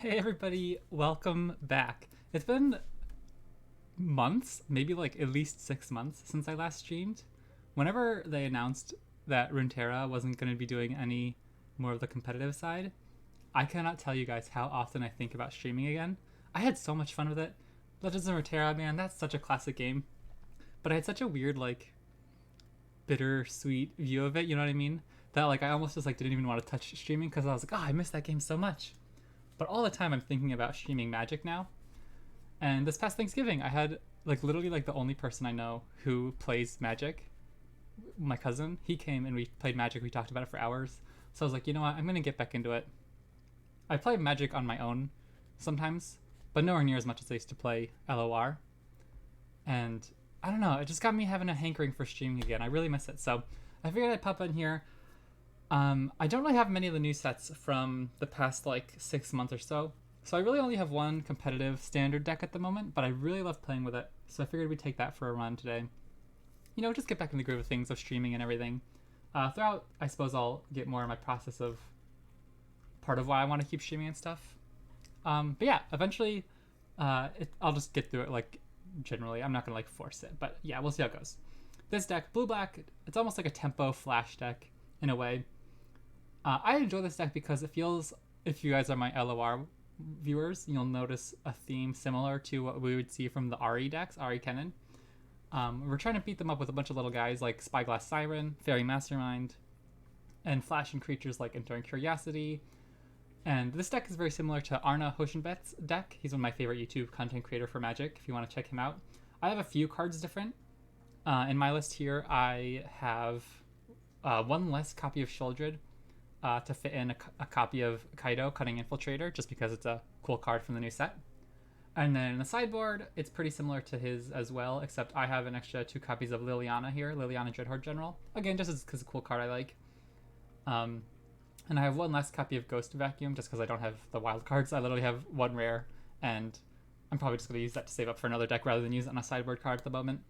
Hey everybody, welcome back. It's been months, maybe like at least 6 months since I last streamed. Whenever they announced that Runeterra wasn't going to be doing any more of the competitive side, I cannot tell you guys how often I think about streaming again. I had so much fun with it. Legends of Runeterra, man, that's such a classic game. But I had such a weird, like, bittersweet view of it, you know what I mean? That like I almost just like didn't even want to touch streaming because I was like, oh, I miss that game so much. But all the time I'm thinking about streaming Magic now. And this past Thanksgiving, I had like literally like the only person I know who plays Magic. My cousin, he came and we played Magic. We talked about it for hours. So I was like, you know what? I'm gonna get back into it. I play Magic on my own sometimes, but nowhere near as much as I used to play LOR. And I don't know, it just got me having a hankering for streaming again. I really miss it. So I figured I'd pop in here. I don't really have many of the new sets from the past like 6 months or so. So I really only have one competitive standard deck at the moment, but I really love playing with it. So I figured we'd take that for a run today. You know, just get back in the groove of things, of streaming and everything. Throughout, I suppose I'll get more in my process of part of why I want to keep streaming and stuff. But yeah, eventually, I'll just get through it like generally. I'm not gonna like force it, but yeah, we'll see how it goes. This deck, blue black, it's almost like a tempo flash deck in a way. I enjoy this deck because it feels, if you guys are my LOR viewers, you'll notice a theme similar to what we would see from the Ari decks, Ari Kennen. We're trying to beat them up with a bunch of little guys like Spyglass Siren, Fairy Mastermind, and flashing creatures like Enduring Curiosity. And this deck is very similar to Arna Hoshenbet's deck. He's one of my favorite YouTube content creator for Magic, if you want to check him out. I have a few cards different. In my list here, I have one less copy of Sheoldred to fit in a copy of Kaido, Cunning Infiltrator, just because it's a cool card from the new set. And then in the sideboard, it's pretty similar to his as well, except I have an extra 2 copies of Liliana here, Liliana Dreadhorde General. Again, just because it's a cool card I like. Um, and I have one less copy of Ghost Vacuum, just because I don't have the wild cards. I literally have one rare, and I'm probably just going to use that to save up for another deck rather than use it on a sideboard card at the moment.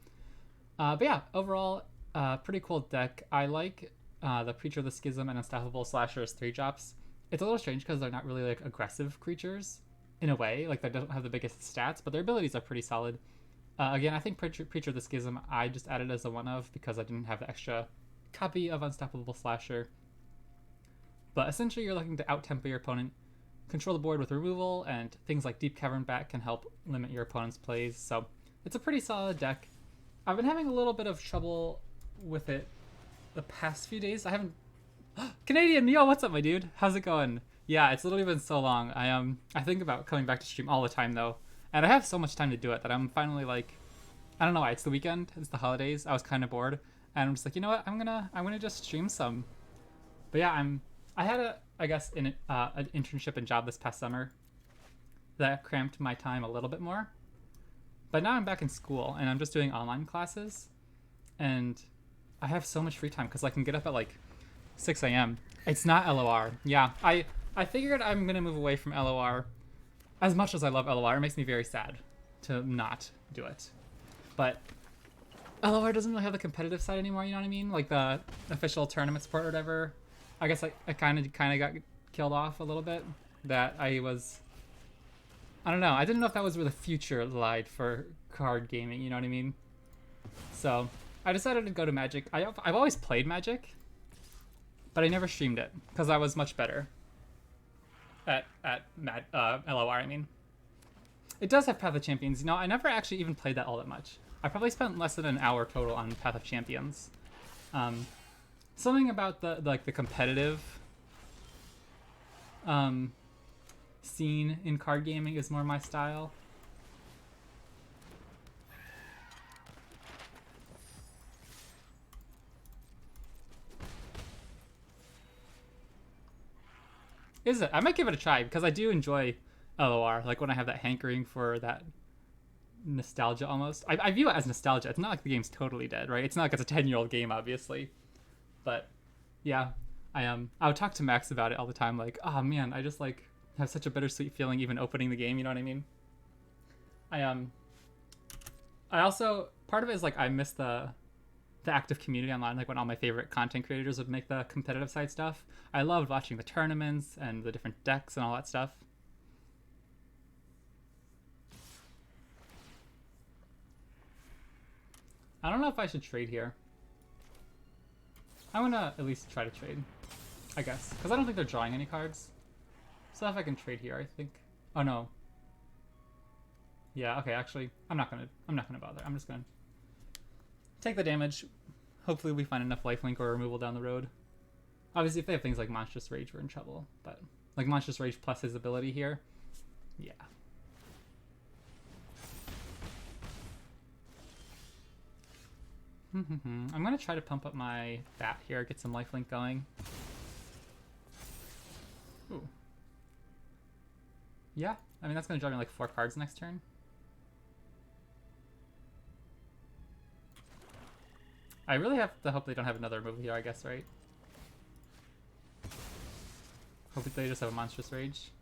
But yeah, overall, pretty cool deck. I like the Preacher of the Schism and Unstoppable Slasher's 3 drops. It's a little strange because they're not really like aggressive creatures in a way. Like they don't have the biggest stats, but their abilities are pretty solid. Again, I think Preacher of the Schism I just added as a one of because I didn't have the extra copy of Unstoppable Slasher. But essentially, you're looking to out-tempo your opponent, control the board with removal, and things like Deep Cavern Bat can help limit your opponent's plays. So it's a pretty solid deck. I've been having a little bit of trouble with it the past few days. I haven't. Canadian, yo, what's up, my dude? How's it going? Yeah, it's literally been so long. I think about coming back to stream all the time though, and I have so much time to do it that I'm finally like, I don't know why. It's the weekend. It's the holidays. I was kind of bored, and I'm just like, you know what? I'm gonna just stream some. But yeah, I had I guess an internship and job this past summer that cramped my time a little bit more. But now I'm back in school and I'm just doing online classes, and I have so much free time because I can get up at like 6 a.m. It's not LOR. Yeah, I figured I'm gonna move away from LOR. As much as I love LOR, it makes me very sad to not do it. But LOR doesn't really have the competitive side anymore. You know what I mean? Like the official tournament support or whatever. I guess I kind of got killed off a little bit. That I don't know. I didn't know if that was where the future lied for card gaming. You know what I mean? So I decided to go to Magic. I've always played Magic, but I never streamed it because I was much better at LOR. I mean, it does have Path of Champions. You know, I never actually even played that all that much. I probably spent less than an hour total on Path of Champions. Something about the competitive scene in card gaming is more my style. Is it? I might give it a try because I do enjoy LOR. Like when I have that hankering for that nostalgia almost. I view it as nostalgia. It's not like the game's totally dead, right? It's not like it's a 10-year-old game, obviously. But yeah, I would talk to Max about it all the time. Like, oh man, I just like have such a bittersweet feeling even opening the game. You know what I mean? I I also part of it is like I miss the active community online, like when all my favorite content creators would make the competitive side stuff. I loved watching the tournaments and the different decks and all that stuff. I don't know if I should trade here. I'm gonna at least try to trade, I guess, because I don't think they're drawing any cards. So if I can trade here, I think. Oh no. Yeah. Okay. Actually, I'm not gonna bother. I'm just gonna take the damage. Hopefully, we find enough lifelink or removal down the road. Obviously, if they have things like Monstrous Rage, we're in trouble. But like Monstrous Rage plus his ability here, yeah. I'm gonna try to pump up my bat here, get some lifelink going. Ooh. Yeah, I mean that's gonna draw me like 4 cards next turn. I really have to hope they don't have another removal here, I guess, right? Hopefully they just have a Monstrous Rage.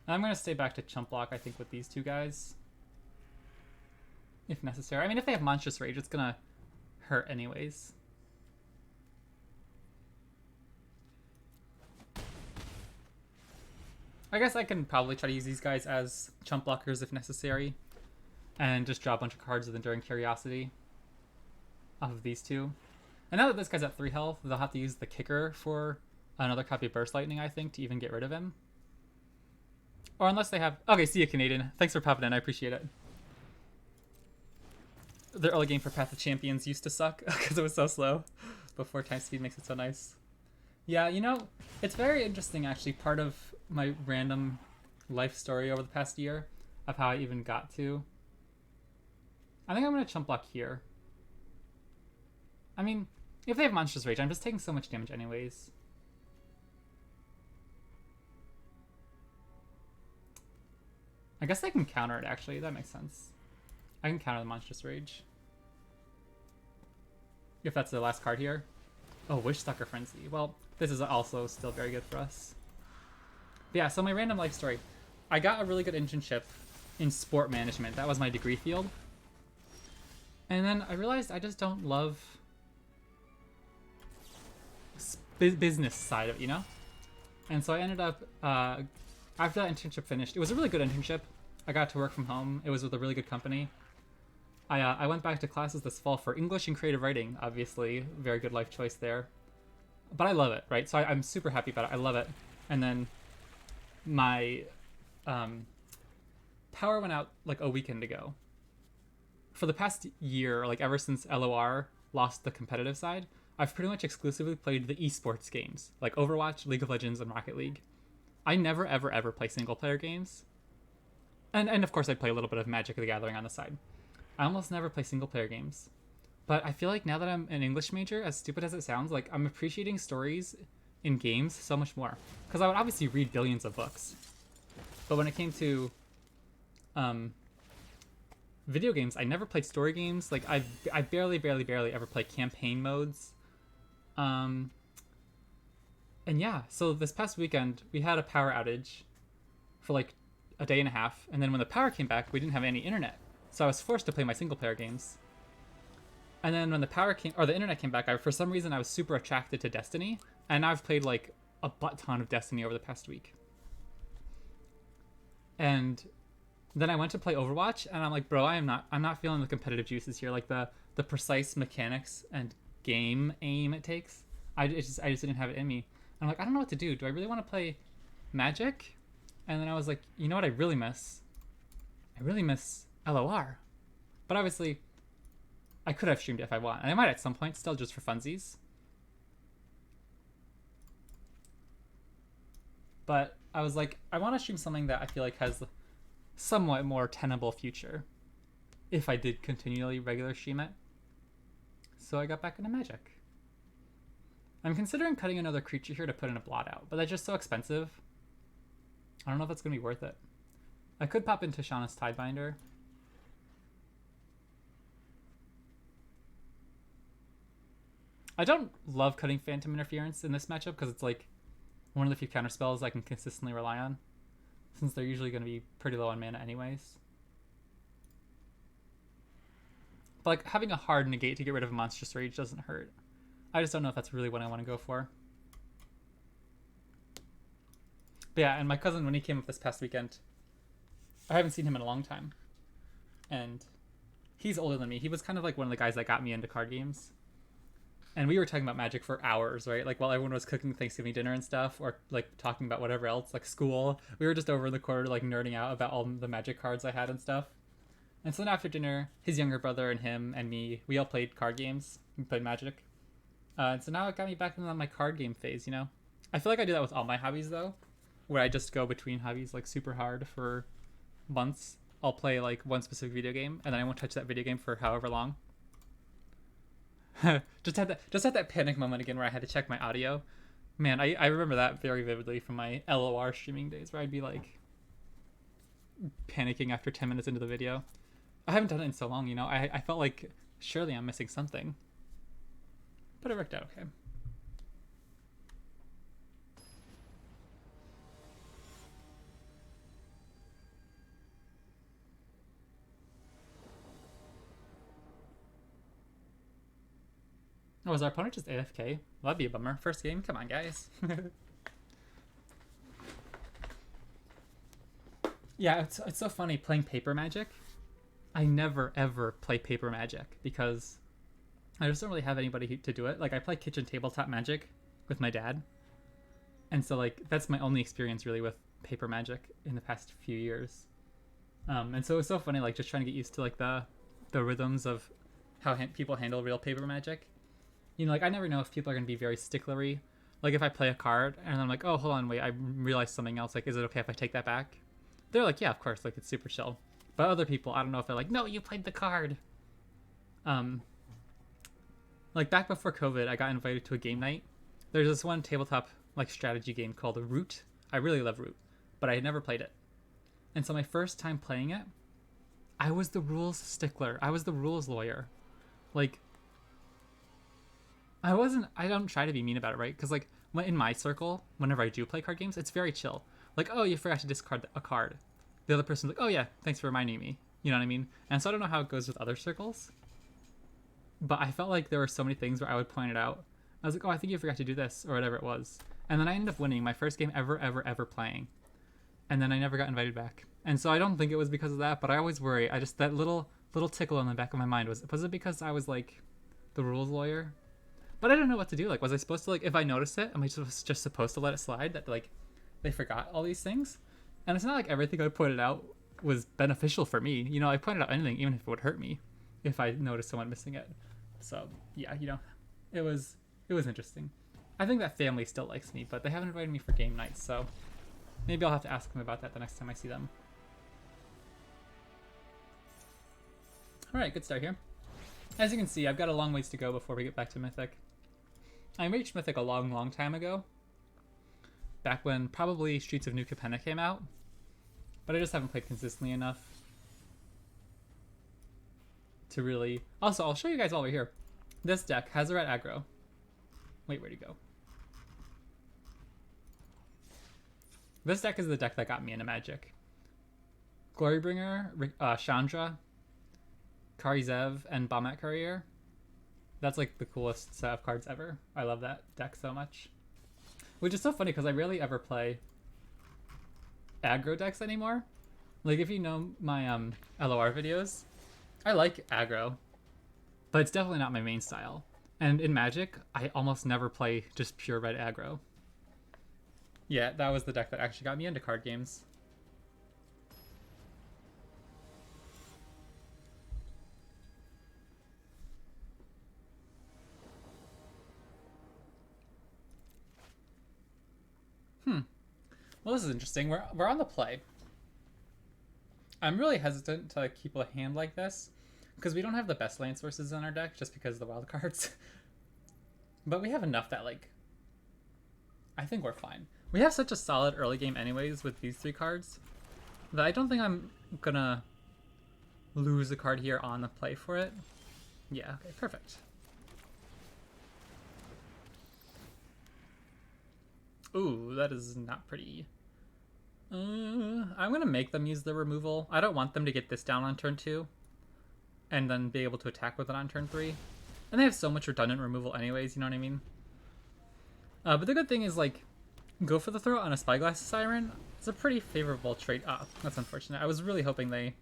And I'm gonna stay back to Chump Block, I think, with these two guys. If necessary. I mean, if they have Monstrous Rage, it's gonna hurt anyways. I guess I can probably try to use these guys as chump blockers if necessary. And just draw a bunch of cards with Enduring Curiosity off of these two. And now that this guy's at 3 health, they'll have to use the kicker for another copy of Burst Lightning, I think, to even get rid of him. Or unless they have... Okay, see you, Canadian. Thanks for popping in. I appreciate it. The early game for Path of Champions used to suck because it was so slow before time speed makes it so nice. Yeah, you know, it's very interesting, actually. Part of my random life story over the past year of how I even got to... I think I'm going to chump block here. I mean, if they have Monstrous Rage, I'm just taking so much damage anyways. I guess I can counter it, actually. That makes sense. I can counter the Monstrous Rage. If that's the last card here. Oh, Wishsucker Frenzy. Well, this is also still very good for us. But yeah, so my random life story. I got a really good internship in sport management. That was my degree field. And then I realized I just don't love business side of it, you know? And so I ended up, after that internship finished, it was a really good internship. I got to work from home. It was with a really good company. I went back to classes this fall for English and creative writing, obviously. Very good life choice there. But I love it, right? So I'm super happy about it. I love it. And then my power went out like a weekend ago. For the past year, like ever since LOR lost the competitive side, I've pretty much exclusively played the esports games, like Overwatch, League of Legends, and Rocket League. I never, ever, ever play single-player games. And of course, I play a little bit of Magic the Gathering on the side. I almost never play single-player games. But I feel like now that I'm an English major, as stupid as it sounds, like I'm appreciating stories in games so much more. Because I would obviously read billions of books. But when it came to video games, I never played story games. Like I barely ever play campaign modes. And yeah, so this past weekend we had a power outage for like a day and a half, and then when the power came back, we didn't have any internet, so I was forced to play my single player games. And then when the power came, or the internet came back, for some reason I was super attracted to Destiny, and I've played like a butt ton of Destiny over the past week. And then I went to play Overwatch, and I'm like, bro, I'm not feeling the competitive juices here, like the precise mechanics and game aim it takes. I just didn't have it in me. And I'm like, I don't know what to do. Do I really want to play Magic? And then I was like, you know what I really miss? I really miss LOR. But obviously, I could have streamed it if I want. And I might at some point, still just for funsies. But I was like, I want to stream something that I feel like has somewhat more tenable future. If I did continually regular stream it. So I got back into Magic. I'm considering cutting another creature here to put in a blot out, but that's just so expensive. I don't know if that's going to be worth it. I could pop into Shauna's Tidebinder. I don't love cutting Phantom Interference in this matchup because it's like one of the few counter spells I can consistently rely on, since they're usually going to be pretty low on mana anyways. But like having a hard negate to get rid of a Monstrous Rage doesn't hurt. I just don't know if that's really what I want to go for. But yeah, and my cousin, when he came up this past weekend, I haven't seen him in a long time. And he's older than me. He was kind of like one of the guys that got me into card games. And we were talking about Magic for hours, right? Like while everyone was cooking Thanksgiving dinner and stuff, or like talking about whatever else, like school. We were just over in the corner, like nerding out about all the Magic cards I had and stuff. And so then after dinner, his younger brother and him and me, we all played card games. We played Magic. And so now it got me back into my card game phase, you know? I feel like I do that with all my hobbies, though, where I just go between hobbies like super hard for months. I'll play like one specific video game, and then I won't touch that video game for however long. just had that panic moment again where I had to check my audio. Man, I remember that very vividly from my LOR streaming days, where I'd be like panicking after 10 minutes into the video. I haven't done it in so long, you know. I felt like surely I'm missing something, but it worked out okay. Oh, was our opponent just AFK? Well, that'd be a bummer. First game? Come on, guys. Yeah, it's so funny playing paper Magic. I never, ever play paper Magic because I just don't really have anybody to do it. Like, I play kitchen tabletop Magic with my dad. And so, like, that's my only experience, really, with paper Magic in the past few years. And so it's so funny, like, just trying to get used to, like, the rhythms of how people handle real paper Magic. You know, like, I never know if people are going to be very sticklery. Like, if I play a card, and I'm like, oh, hold on, wait, I realized something else. Like, is it okay if I take that back? They're like, yeah, of course, like, it's super chill. But other people, I don't know if they're like, no, you played the card. Like, back before COVID, I got invited to a game night. There's this one tabletop, like, strategy game called Root. I really love Root, but I had never played it. And so my first time playing it, I was the rules stickler. I was the rules lawyer. Like, I don't try to be mean about it, right? Because, like, in my circle, whenever I do play card games, it's very chill. Like, oh, you forgot to discard a card. The other person's like, oh, yeah, thanks for reminding me. You know what I mean? And so I don't know how it goes with other circles. But I felt like there were so many things where I would point it out. I was like, oh, I think you forgot to do this, or whatever it was. And then I ended up winning my first game ever playing. And then I never got invited back. And so I don't think it was because of that, but I always worry. That little tickle in the back of my mind was it because I was, like, the rules lawyer? But I don't know what to do. Like, was I supposed to, like, if I noticed it, am I just supposed to let it slide that, like, they forgot all these things? And it's not like everything I pointed out was beneficial for me. You know, I pointed out anything, even if it would hurt me, if I noticed someone missing it. So, yeah, you know, it was interesting. I think that family still likes me, but they haven't invited me for game nights, so maybe I'll have to ask them about that the next time I see them. All right, good start here. As you can see, I've got a long ways to go before we get back to Mythic. I reached Mythic a long time ago, back when probably Streets of New Capenna came out, but I just haven't played consistently enough to really... Also, I'll show you guys while we're here. This deck has a red aggro. Wait, where'd he go? This deck is the deck that got me into Magic. Glorybringer, Chandra, Karizev, and Bamat Courier. That's like the coolest set of cards ever. I love that deck so much. Which is so funny because I rarely ever play aggro decks anymore. Like, if you know my LOR videos, I like aggro, but it's definitely not my main style. And in Magic, I almost never play just pure red aggro. Yeah, that was the deck that actually got me into card games. Well, this is interesting. We're on the play. I'm really hesitant to keep a hand like this because we don't have the best land sources in our deck just because of the wild cards. But we have enough that, like, I think we're fine. We have such a solid early game anyways with these three cards that I don't think I'm gonna lose a card here on the play for it. Yeah, okay, perfect. Ooh, that is not pretty. I'm gonna make them use the removal. I don't want them to get this down on turn 2 and then be able to attack with it on turn 3. And they have so much redundant removal anyways, you know what I mean? But the good thing is, like, go for the throw on a Spyglass Siren. It's a pretty favorable trade. Ah, that's unfortunate. I was really hoping they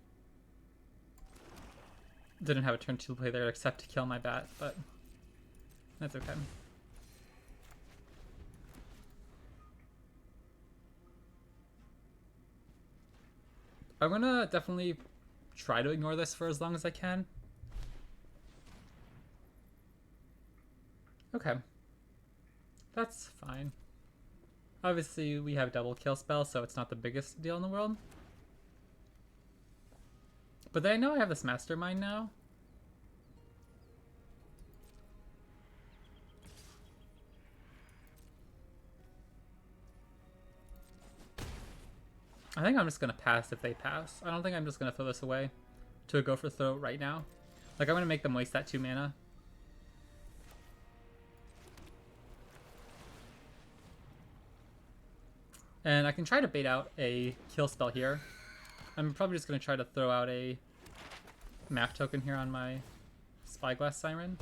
didn't have a turn 2 play there except to kill my bat, but that's okay. I'm gonna definitely try to ignore this for as long as I can. Okay. That's fine. Obviously, we have double kill spell, so it's not the biggest deal in the world. But I know I have this mastermind now. I think I'm just going to pass if they pass. I don't think I'm just going to throw this away to go for throw right now. Like, I'm going to make them waste that 2 mana. And I can try to bait out a kill spell here. I'm probably just going to try to throw out a map token here on my Spyglass Siren.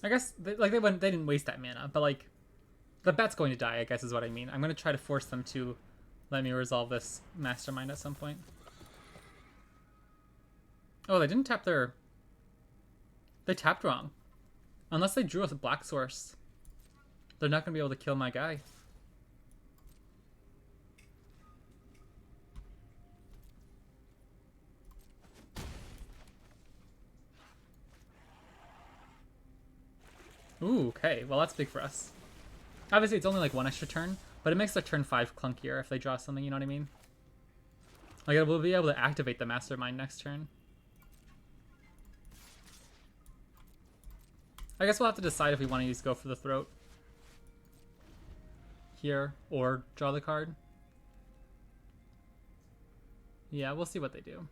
I guess they didn't waste that mana, but like the bat's going to die, I guess is what I mean. I'm going to try to force them to let me resolve this mastermind at some point. Oh, they didn't tap their... They tapped wrong. Unless they drew a black source, they're not going to be able to kill my guy. Ooh, okay. Well, that's big for us. Obviously, it's only like 1 extra turn, but it makes the turn 5 clunkier if they draw something, you know what I mean? Like, we'll be able to activate the Mastermind next turn. I guess we'll have to decide if we want to use Go for the Throat here or draw the card. Yeah, we'll see what they do.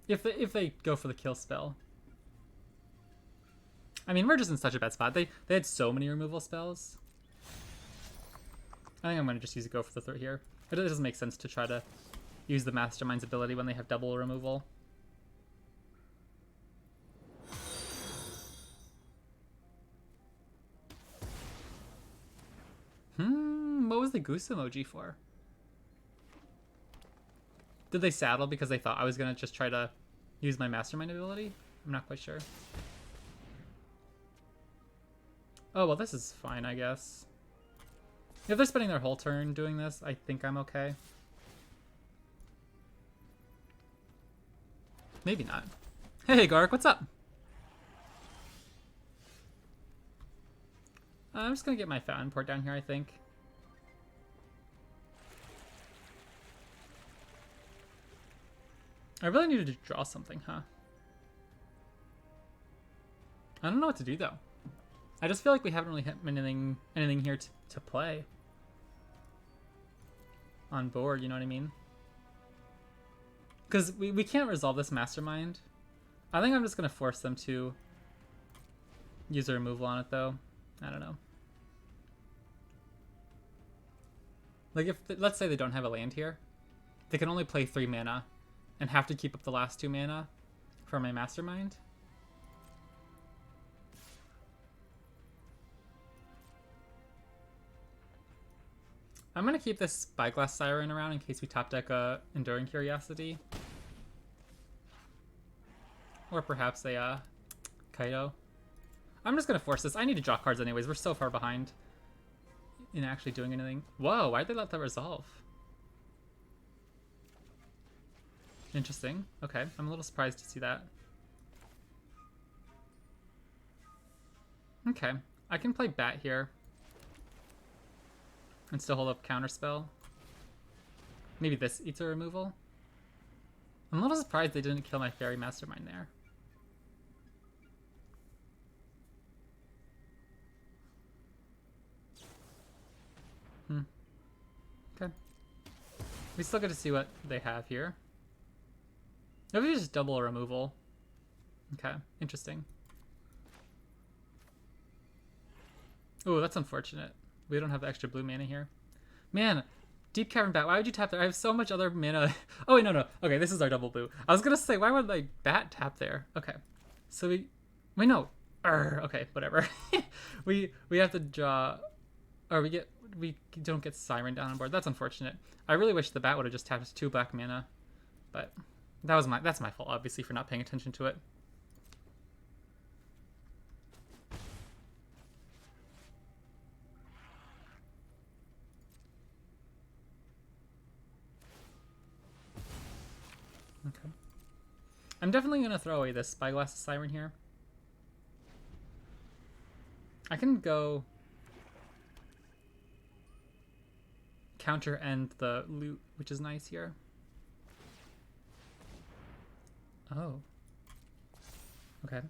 If they go for the kill spell. I mean, we're just in such a bad spot. They had so many removal spells. I think I'm going to just use a Go for the Throat here. It doesn't make sense to try to use the Mastermind's ability when they have double removal. What was the goose emoji for? Did they saddle because they thought I was going to just try to use my Mastermind ability? I'm not quite sure. Oh, well, this is fine, I guess. If they're spending their whole turn doing this, I think I'm okay. Maybe not. Hey, Gark, what's up? I'm just going to get my Fountain Port down here, I think. I really needed to draw something, huh? I don't know what to do, though. I just feel like we haven't really hit anything here to play on board, you know what I mean? Because we can't resolve this Mastermind. I think I'm just going to force them to use a removal on it, though. I don't know. Like, let's say they don't have a land here. They can only play 3 mana and have to keep up the last 2 mana for my Mastermind. I'm going to keep this Spyglass Siren around in case we top deck a Enduring Curiosity. Or perhaps a Kaido. I'm just going to force this. I need to draw cards anyways. We're so far behind in actually doing anything. Whoa, why'd they let that resolve? Interesting. Okay, I'm a little surprised to see that. Okay, I can play Bat here and still hold up Counterspell. Maybe this eats a removal. I'm a little surprised they didn't kill my Fairy Mastermind there. Okay. We still get to see what they have here. Maybe just double a removal. Okay, interesting. Oh, that's unfortunate. We don't have the extra blue mana here. Man, Deep Cavern Bat, why would you tap there? I have so much other mana. Oh, wait, no. Okay, this is our double blue. I was going to say, why would my Bat tap there? Okay. So we... Wait, no. Okay, whatever. we have to draw... Or we don't get Siren down on board. That's unfortunate. I really wish the Bat would have just tapped 2 black mana. But that's my fault, obviously, for not paying attention to it. Okay. I'm definitely going to throw away this Spyglass Siren here. I can go counter end the loot, which is nice here. Oh. Okay.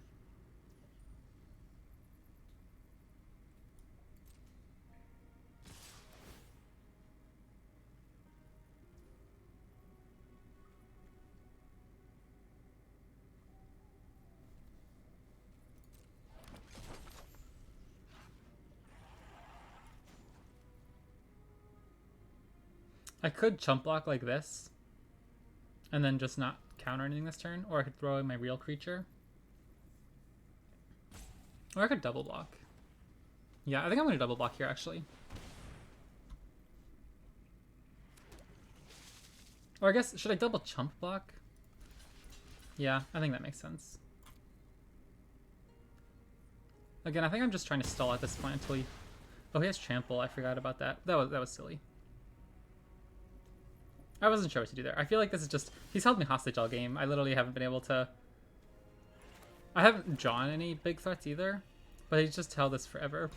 I could chump block like this and then just not counter anything this turn, or I could throw in my real creature. Or I could double block. Yeah, I think I'm going to double block here, actually. Or I guess, should I double chump block? Yeah, I think that makes sense. Again, I think I'm just trying to stall at this point until he... Oh, he has trample. I forgot about that. That was silly. I wasn't sure what to do there. I feel like this is just... He's held me hostage all game. I literally haven't been able to... I haven't drawn any big threats either, but he's just held this forever.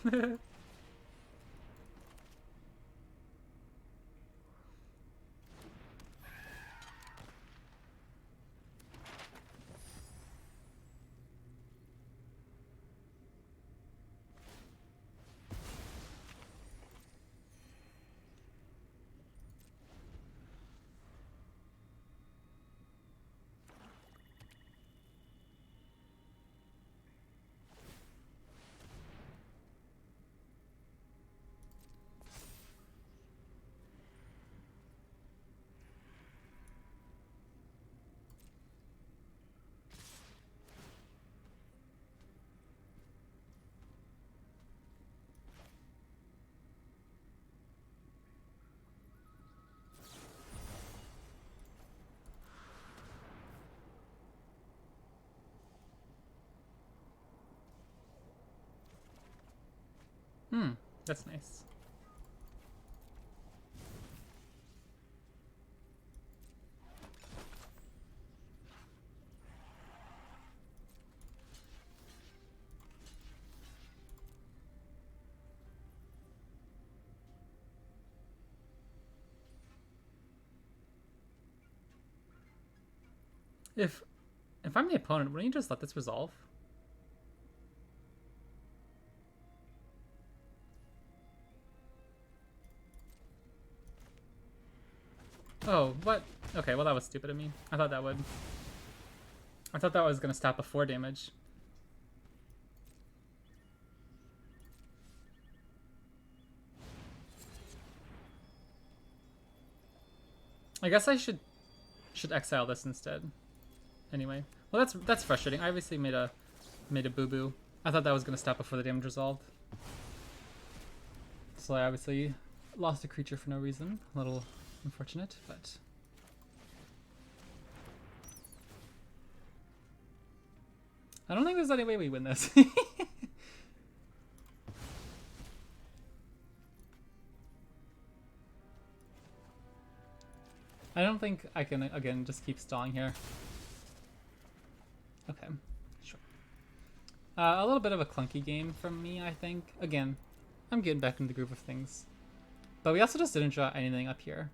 That's nice. If I'm the opponent, wouldn't you just let this resolve? Oh, what? Okay, well that was stupid of me. I thought that was gonna stop before damage. I guess I should exile this instead. Anyway, well that's frustrating. I obviously made a boo-boo. I thought that was gonna stop before the damage resolved. So I obviously lost a creature for no reason. A little unfortunate, but I don't think there's any way we win this. I don't think I can, again, just keep stalling here. Okay, sure. A little bit of a clunky game from me, I think. Again, I'm getting back into the groove of things. But we also just didn't draw anything up here.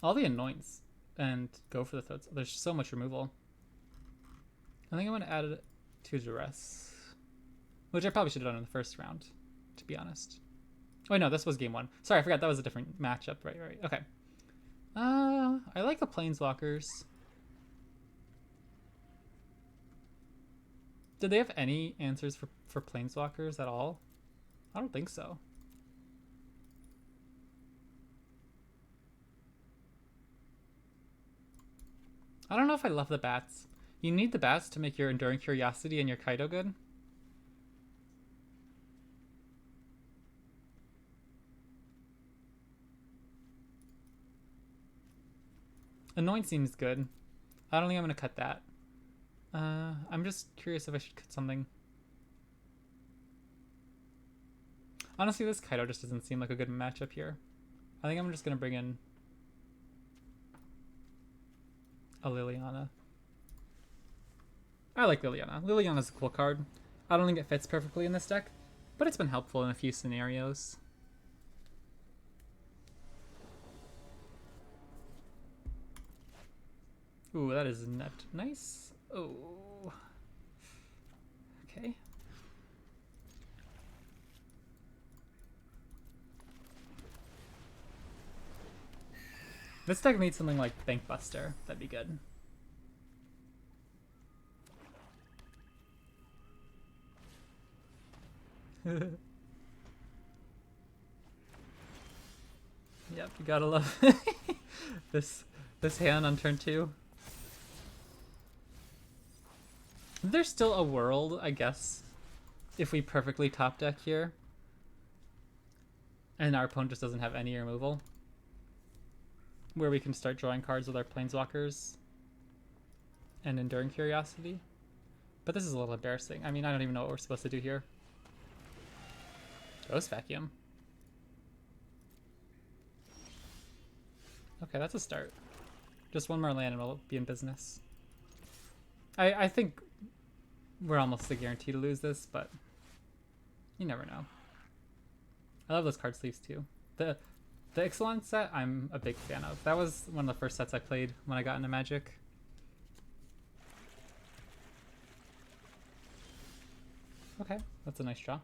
All the annoyance and go for the throats. There's so much removal. I think I'm going to add it to duress, which I probably should have done in the first round, to be honest. Oh no, this was game 1. Sorry, I forgot that was a different matchup. Right. Okay. I like the planeswalkers. Did they have any answers for planeswalkers at all? I don't think so. I don't know if I love the bats. You need the bats to make your Enduring Curiosity and your Kaido good. Anoint seems good. I don't think I'm going to cut that. I'm just curious if I should cut something. Honestly, this Kaido just doesn't seem like a good matchup here. I think I'm just going to bring in a Liliana. I like Liliana. Liliana's a cool card. I don't think it fits perfectly in this deck, but it's been helpful in a few scenarios. Ooh, that is not nice. Oh. Okay. This deck needs something like Bankbuster. That'd be good. Yep, you gotta love this hand on turn 2. There's still a world, I guess, if we perfectly top deck here, and our opponent just doesn't have any removal, where we can start drawing cards with our planeswalkers and Enduring Curiosity. But this is a little embarrassing. I mean, I don't even know what we're supposed to do here. Ghost Vacuum. Okay, that's a start. Just one more land and we'll be in business. I think we're almost a guarantee to lose this, but you never know. I love those card sleeves too. The Ixalan set I'm a big fan of. That was one of the first sets I played when I got into Magic. Okay, that's a nice draw.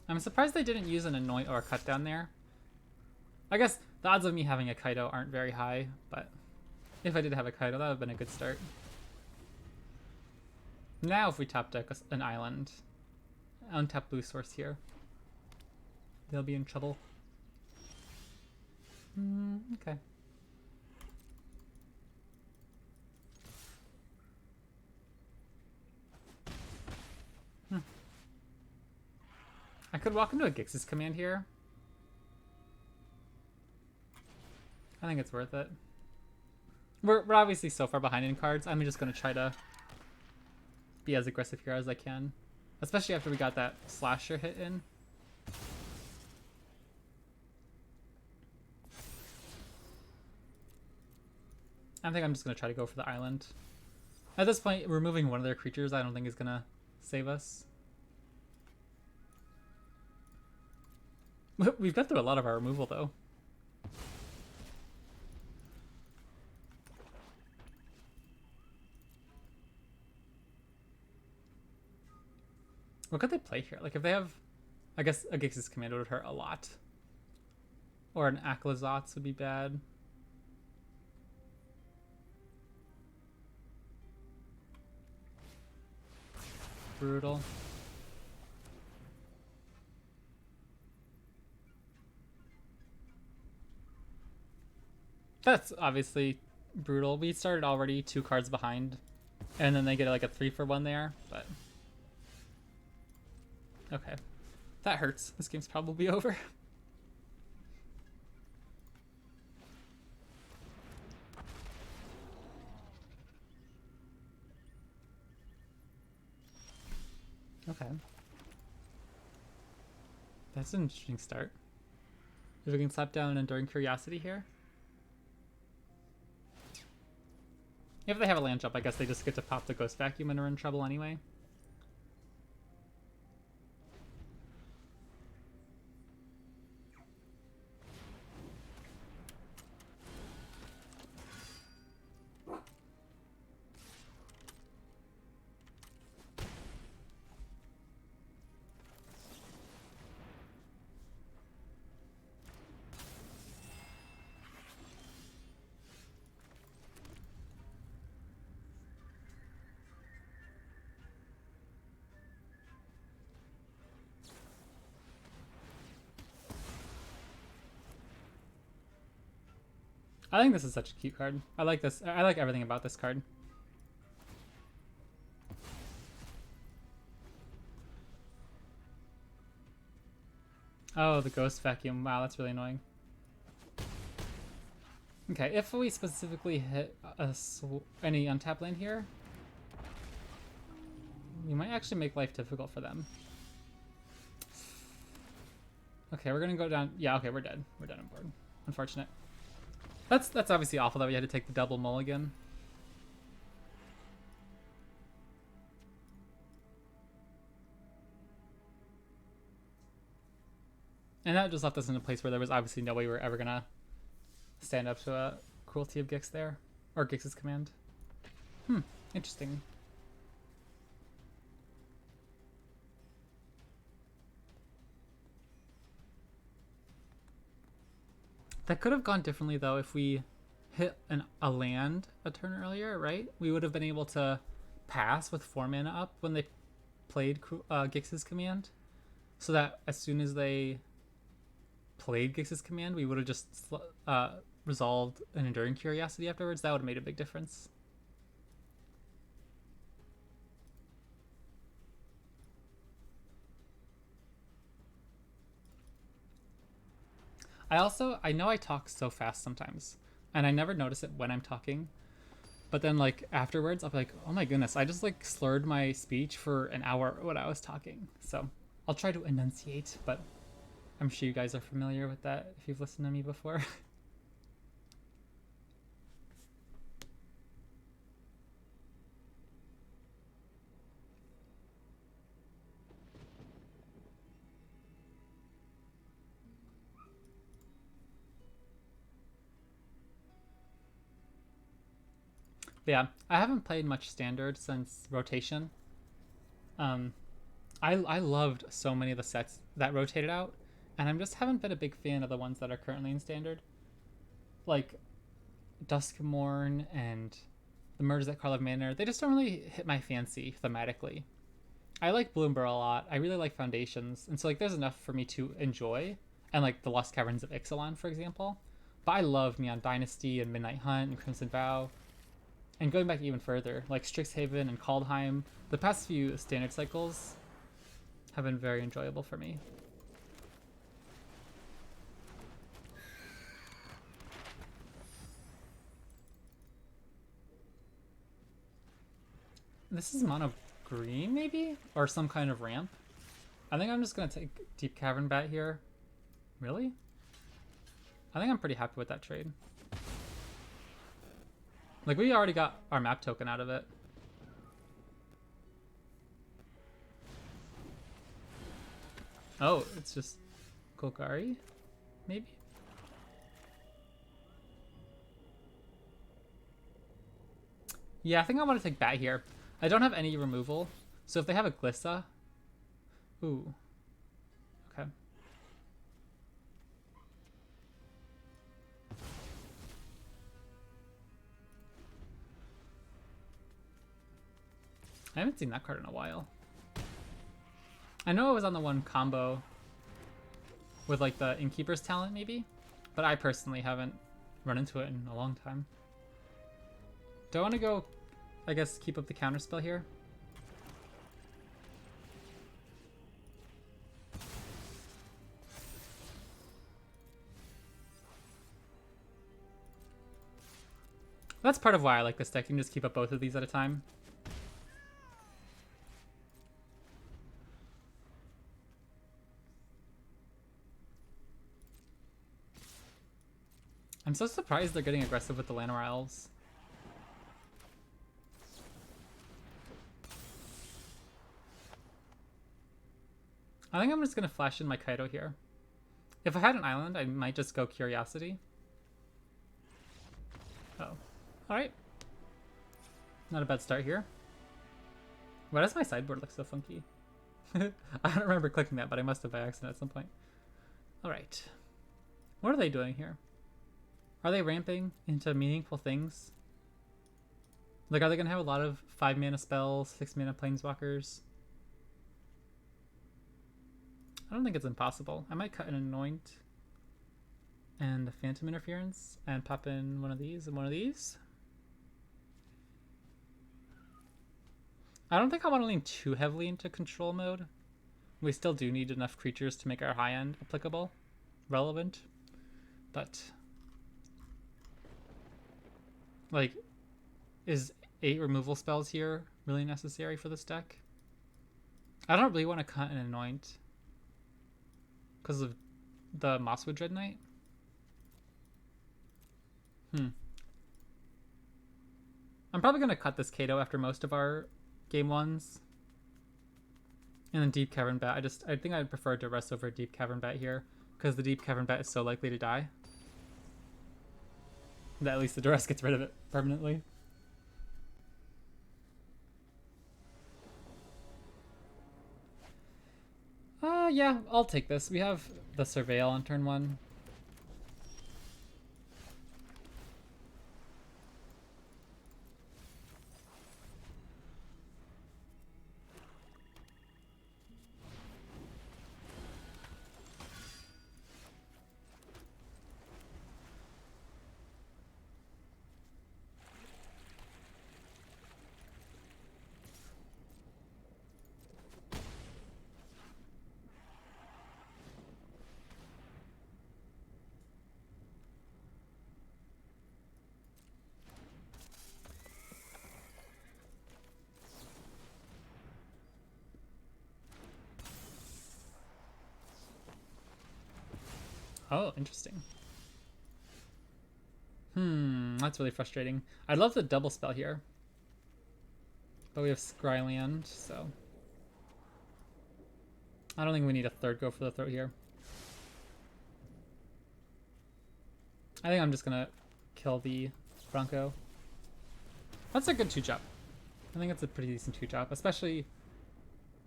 I'm surprised they didn't use an Anoint or a Cut down there. I guess the odds of me having a Kaido aren't very high, but if I did have a Kaido, that would have been a good start. Now if we top deck an island, untap blue source here, they'll be in trouble. Okay. I could walk into a Gix's command here. I think it's worth it. We're obviously so far behind in cards. I'm just going to try to be as aggressive here as I can. Especially after we got that slasher hit in. I think I'm just going to try to go for the island. At this point, removing one of their creatures I don't think is going to save us. We've got through a lot of our removal, though. What could they play here? Like, if they have... I guess a Gix's command would hurt a lot. Or an Aclazotz would be bad. Brutal. That's obviously brutal. We started already 2 cards behind, and then they get like a 3-for-1 there, but okay. That hurts. This game's probably over. Okay. That's an interesting start. If we can slap down an Enduring Curiosity here. If they have a land jump, I guess they just get to pop the Ghost Vacuum and are in trouble anyway. I think this is such a cute card. I like this. I like everything about this card. Oh, the ghost vacuum. Wow, that's really annoying. Okay, if we specifically hit any untap land here, we might actually make life difficult for them. Okay, we're gonna go down. Yeah, okay, we're dead. We're dead on board. Unfortunate. That's obviously awful that we had to take the double mulligan. And that just left us in a place where there was obviously no way we were ever gonna stand up to a cruelty of Gix there. Or Gix's command. Interesting. That could have gone differently though if we hit a land a turn earlier, right? We would have been able to pass with 4 mana up when they played Gix's command. So that as soon as they played Gix's command, we would have just resolved an Enduring Curiosity afterwards. That would have made a big difference. I know I talk so fast sometimes, and I never notice it when I'm talking. But then, like, afterwards, I'll be like, oh my goodness, I just, like, slurred my speech for an hour when I was talking. So I'll try to enunciate, but I'm sure you guys are familiar with that if you've listened to me before. But yeah, I haven't played much Standard since Rotation. I loved so many of the sets that rotated out, and I just haven't been a big fan of the ones that are currently in Standard. Like Duskmorn and the Murders at Karlov Manor, they just don't really hit my fancy thematically. I like Bloomburrow a lot. I really like Foundations, and so like there's enough for me to enjoy, and like the Lost Caverns of Ixalan, for example. But I love Neon Dynasty and Midnight Hunt and Crimson Vow, and going back even further, like Strixhaven and Kaldheim. The past few Standard cycles have been very enjoyable for me. This is mono green, maybe? Or some kind of ramp? I think I'm just going to take Deep Cavern Bat here. Really? I think I'm pretty happy with that trade. Like, we already got our map token out of it. Oh, it's just Golgari? Maybe? Yeah, I think I want to take Bat here. I don't have any removal, so if they have a Glissa... Ooh. Okay. I haven't seen that card in a while. I know it was on the one combo with like the Innkeeper's talent maybe, but I personally haven't run into it in a long time. Do I want to go, I guess, keep up the counterspell here? That's part of why I like this deck. You can just keep up both of these at a time. I'm so surprised they're getting aggressive with the Llanowar Elves. I think I'm just going to flash in my Kaido here. If I had an island, I might just go Curiosity. Oh. Alright. Not a bad start here. Why does my sideboard look so funky? I don't remember clicking that, but I must have by accident at some point. Alright. What are they doing here? Are they ramping into meaningful things? Like, are they going to have a lot of 5 mana spells, 6 mana planeswalkers? I don't think it's impossible. I might cut an Anoint. And the Phantom Interference, and pop in one of these and one of these. I don't think I want to lean too heavily into control mode. We still do need enough creatures to make our high end applicable, relevant. But, like, is 8 removal spells here really necessary for this deck? I don't really want to cut an Anoint because of the Mosswood Dread Knight. I'm probably going to cut this Kato after most of our game ones. And then Deep Cavern Bat. I think I'd prefer Duress over Deep Cavern Bat here because the Deep Cavern Bat is so likely to die that at least the Duress gets rid of it permanently. Yeah, I'll take this. We have the Surveil on turn 1. Oh, interesting. That's really frustrating. I'd love the double spell here. But we have Scryland, so I don't think we need a third go for the throat here. I think I'm just gonna kill the Bronco. That's a good 2-drop. I think it's a pretty decent 2-drop, especially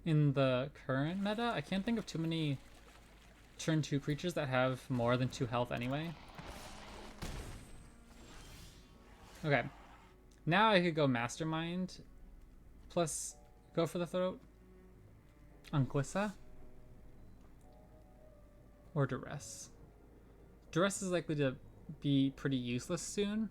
in the current meta. I can't think of too many turn 2 creatures that have more than 2 health anyway. Okay. Now I could go Mastermind plus go for the throat on Glissa or Duress. Duress is likely to be pretty useless soon.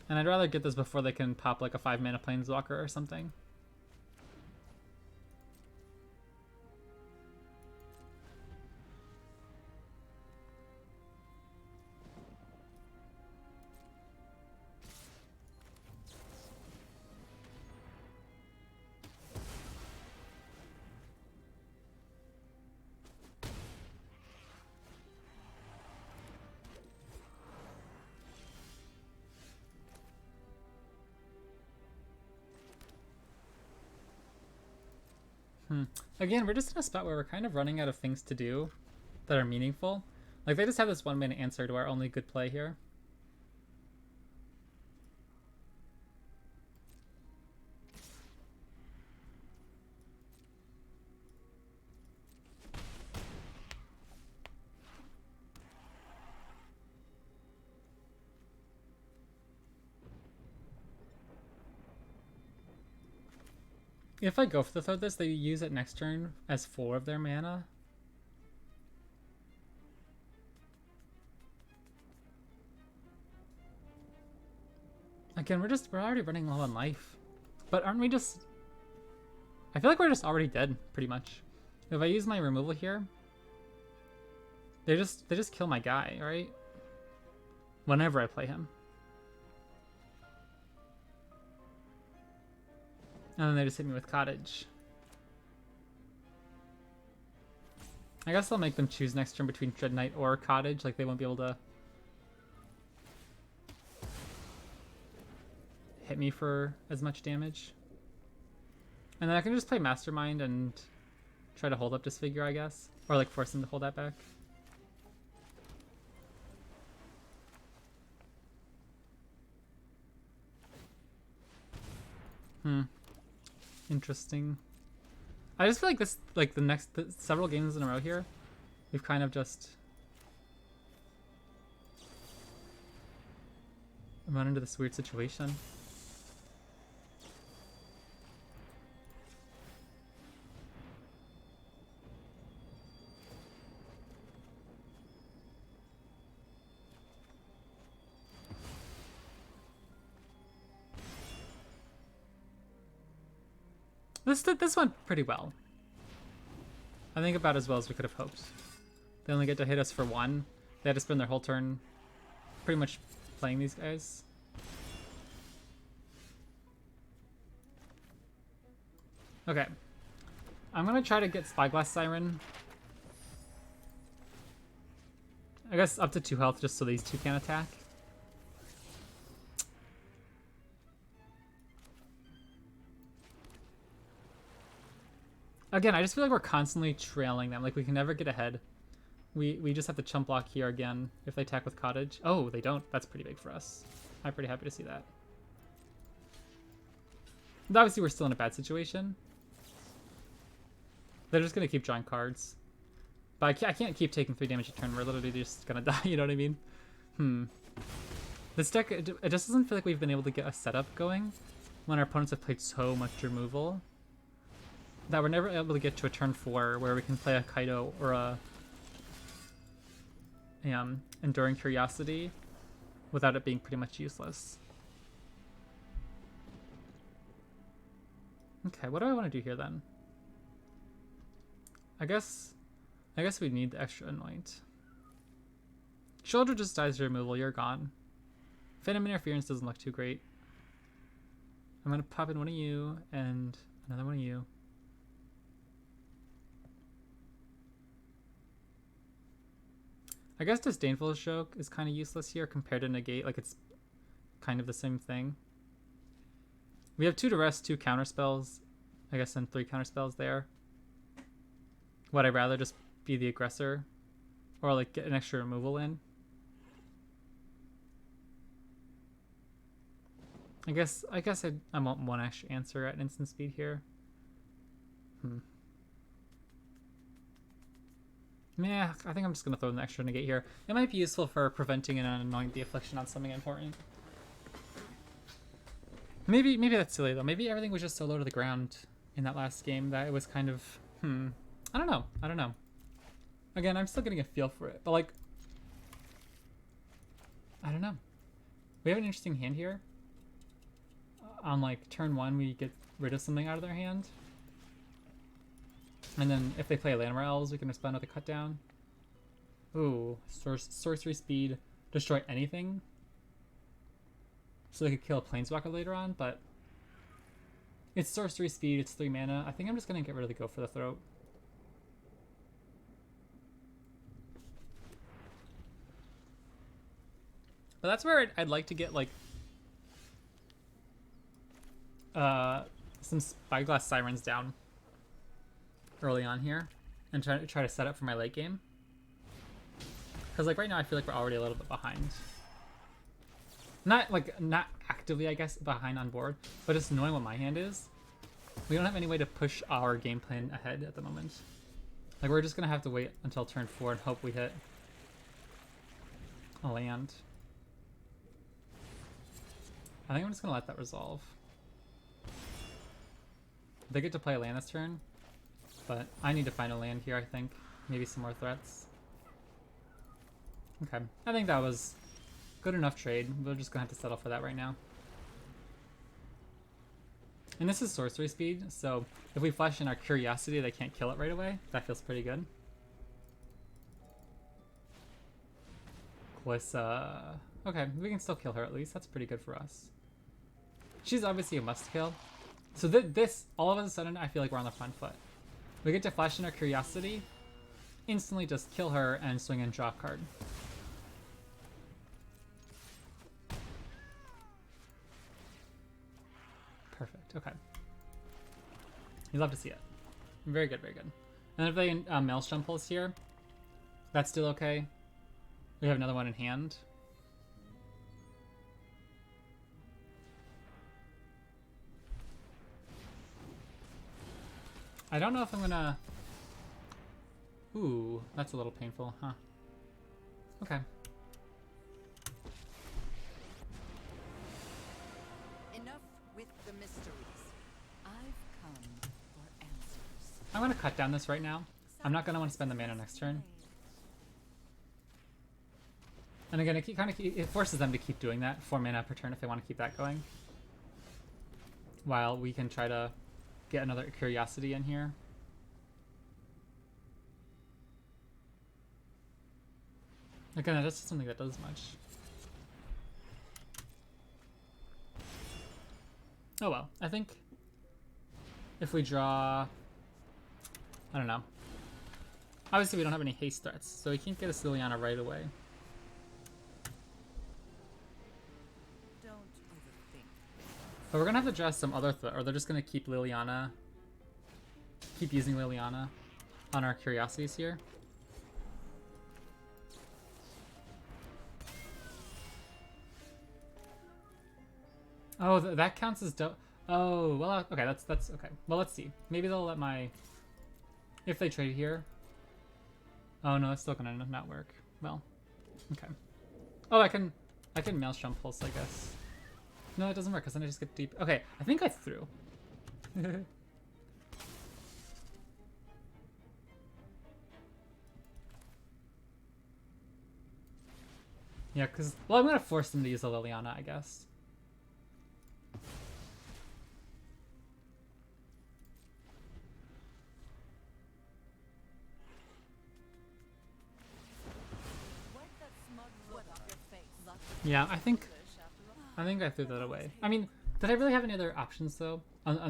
And I'd rather get this before they can pop like a 5-mana Planeswalker or something. Again, we're just in a spot where we're kind of running out of things to do that are meaningful. Like, they just have this 1-mana answer to our only good play here. If I go for the throat this, they use it next turn as 4 of their mana. Again, we're already running low on life. But aren't we just... I feel like we're just already dead, pretty much. If I use my removal here, they just kill my guy, right? Whenever I play him. And then they just hit me with Cottage. I guess I'll make them choose next turn between Dread Knight or Cottage. Like, they won't be able to hit me for as much damage. And then I can just play Mastermind and try to hold up Disfigure, I guess. Or, like, force him to hold that back. Interesting. I just feel like this, like the several games in a row here, we've kind of just run into this weird situation. This went pretty well. I think about as well as we could have hoped. They only get to hit us for one. They had to spend their whole turn pretty much playing these guys. Okay. I'm gonna try to get Spyglass Siren. I guess up to 2 health just so these two can't attack. Again, I just feel like we're constantly trailing them. Like, we can never get ahead. We just have to chump block here again if they attack with Cottage. Oh, they don't. That's pretty big for us. I'm pretty happy to see that. But obviously, we're still in a bad situation. They're just going to keep drawing cards. But I can't keep taking 3 damage a turn. We're literally just going to die, you know what I mean? This deck, it just doesn't feel like we've been able to get a setup going when our opponents have played so much removal that we're never able to get to a turn 4 where we can play a Kaido or a Enduring Curiosity without it being pretty much useless. Okay, what do I want to do here then? I guess we need the extra Anoint. Shoulder just dies to removal, you're gone. Phantom Interference doesn't look too great. I'm gonna pop in one of you and another one of you. I guess Disdainful Stroke is kind of useless here compared to Negate, like it's kind of the same thing. We have 2 to rest, 2 counterspells, I guess, and 3 counterspells there. Would I rather just be the aggressor or like get an extra removal in? I guess I want one extra answer at instant speed here. Yeah, I think I'm just gonna throw an extra negate here. It might be useful for preventing and annoying the affliction on something important. Maybe that's silly though. Maybe everything was just so low to the ground in that last game that it was kind of I don't know. Again, I'm still getting a feel for it, but like I don't know. We have an interesting hand here. On like turn 1, we get rid of something out of their hand. And then if they play Landmar Elves, we can respond with a cut down. Ooh, sorcery speed, destroy anything. So they could kill a Planeswalker later on, but it's sorcery speed, it's 3 mana. I think I'm just gonna get rid of the Go for the Throat. But that's where I'd like to get like some Spyglass Sirens down early on here and try to set up for my late game. Because like right now I feel like we're already a little bit behind. Not actively, I guess, behind on board, but just knowing what my hand is. We don't have any way to push our game plan ahead at the moment. Like we're just gonna have to wait until turn 4 and hope we hit a land. I think I'm just gonna let that resolve. They get to play a land this turn, but I need to find a land here, I think. Maybe some more threats. Okay, I think that was good enough trade. We're just gonna have to settle for that right now. And this is sorcery speed, so if we flash in our Curiosity, they can't kill it right away. That feels pretty good. Okay, we can still kill her at least. That's pretty good for us. She's obviously a must kill. So this, all of a sudden, I feel like we're on the front foot. We get to flash in our Curiosity, instantly just kill her and swing and draw a card. Perfect, okay. You love to see it. Very good, very good. And if they Maelstrom Pulse here, that's still okay. We have another one in hand. I don't know if I'm gonna... Ooh, that's a little painful, huh? Okay. Enough with the mysteries. I've come for answers. I'm gonna cut down this right now. I'm not gonna want to spend the mana next turn. And again, it forces them to keep doing that, 4 mana per turn if they want to keep that going. While we can try to get another curiosity in here. Again, that's just something that does much. Oh well, I think if we draw, I don't know. Obviously we don't have any haste threats, so we can't get a Liliana right away. Don't overthink. But we're gonna have to draw some other threat, or they're just gonna keep Liliana, keep using Liliana on our curiosities here. Oh, that counts as oh, well, okay, that's okay. Well, let's see. Maybe they'll let my, if they trade here. Oh no, it's still gonna not work. Well, okay. Oh, I can Maelstrom Pulse, I guess. No, it doesn't work because then I just get deep. Okay, I think I threw. Yeah, because, well, I'm gonna force them to use a Liliana, I guess. Yeah, I think I threw that away. I mean, did I really have any other options though,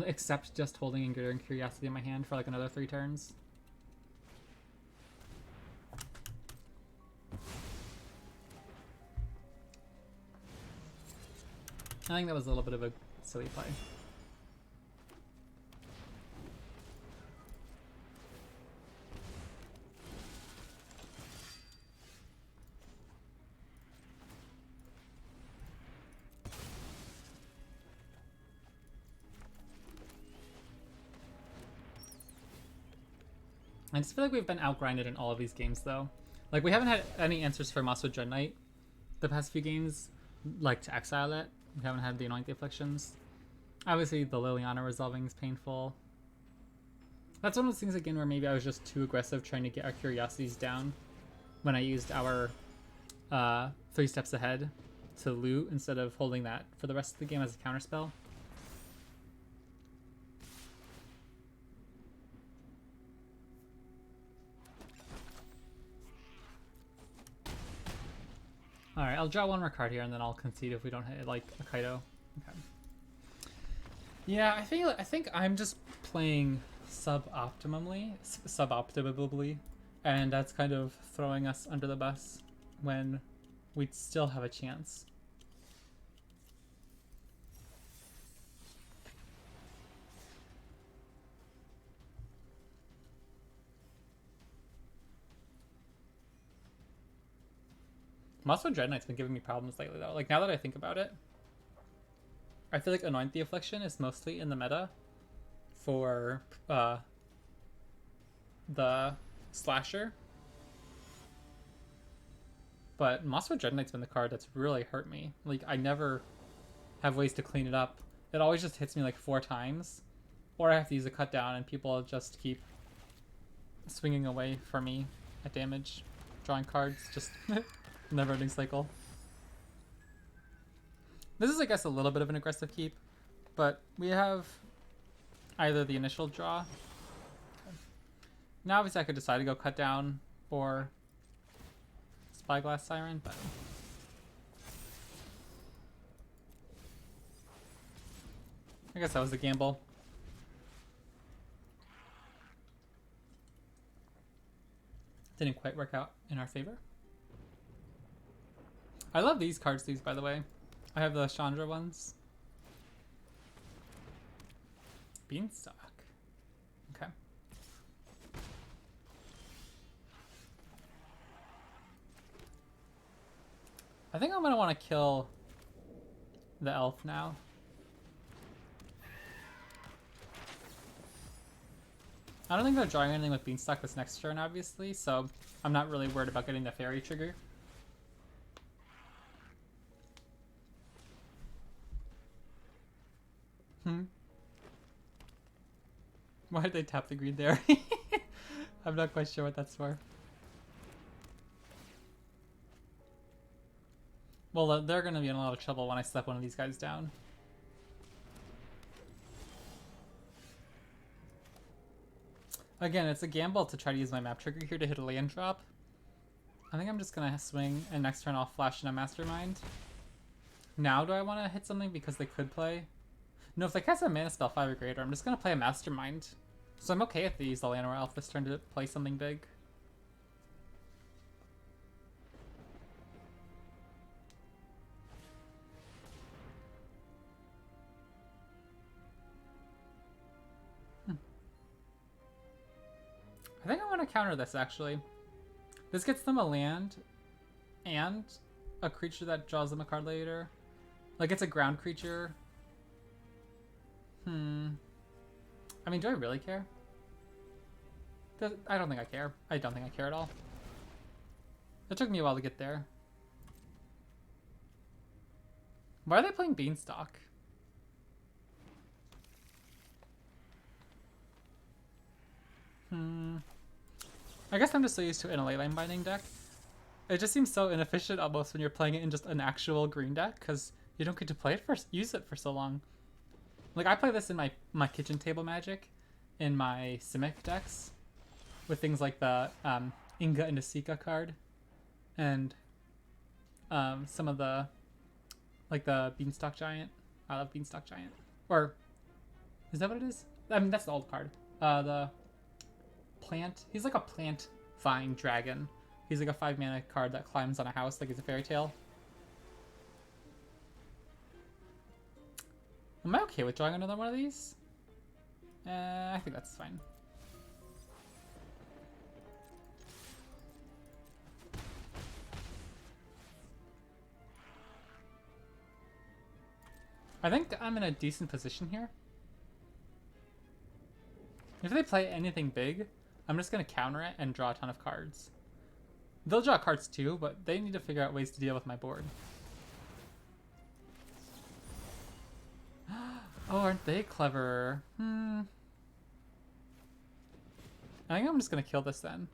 except just holding Enduring Curiosity in my hand for like another 3 turns? I think that was a little bit of a silly play. I just feel like we've been outgrinded in all of these games, though. Like, we haven't had any answers for Maso Dread Knight the past few games, like to exile it. We haven't had the Anoint the Afflictions. Obviously, the Liliana resolving is painful. That's one of those things, again, where maybe I was just too aggressive trying to get our curiosities down when I used our 3 steps ahead to loot instead of holding that for the rest of the game as a counterspell. Alright, I'll draw one more card here and then I'll concede if we don't hit like a Kaido. Okay. Yeah, I think I'm just playing suboptimally, and that's kind of throwing us under the bus when we'd still have a chance. Maso Dread Knight's been giving me problems lately though. Like, now that I think about it, I feel like Anoint the Affliction is mostly in the meta for the slasher. But Maso Dread Knight's been the card that's really hurt me. Like, I never have ways to clean it up. It always just hits me like 4 times. Or I have to use a cut down and people just keep swinging away for me at damage. Drawing cards, just never ending cycle. This is, I guess, a little bit of an aggressive keep, but we have either the initial draw. Now, obviously, I could decide to go cut down or Spyglass Siren, but I guess that was the gamble. Didn't quite work out in our favor. I love these card sleeves, by the way. I have the Chandra ones. Beanstalk. Okay. I think I'm gonna want to kill the elf now. I don't think they're drawing anything with Beanstalk this next turn, obviously, so I'm not really worried about getting the fairy trigger. Why did they tap the green there? I'm not quite sure what that's for. Well, they're going to be in a lot of trouble when I slap one of these guys down. Again, it's a gamble to try to use my map trigger here to hit a land drop. I think I'm just gonna swing, and next turn I'll flash in a Mastermind. Now do I want to hit something because they could play? No, if they cast a mana spell 5 or greater, I'm just gonna play a Mastermind. So I'm okay if they use the Llanowar Elf this turn to play something big. I think I want to counter this, actually. This gets them a land and a creature that draws them a card later. Like, it's a ground creature. I mean, do I really care? I don't think I care. I don't think I care at all. It took me a while to get there. Why are they playing Beanstalk? I guess I'm just so used to it in a leyline binding deck. It just seems so inefficient almost when you're playing it in just an actual green deck because you don't get to play it use it for so long. Like, I play this in my kitchen table Magic in my Simic decks with things like the Inga and Asika card and some of the, like the Beanstalk Giant. I love Beanstalk Giant. Or, is that what it is? I mean, that's the old card. The plant. He's like a plant-fying dragon. He's like a 5 mana card that climbs on a house like he's a fairy tale. Am I okay with drawing another one of these? I think that's fine. I think I'm in a decent position here. If they play anything big, I'm just going to counter it and draw a ton of cards. They'll draw cards too, but they need to figure out ways to deal with my board. Oh, aren't they clever? I think I'm just going to kill this then.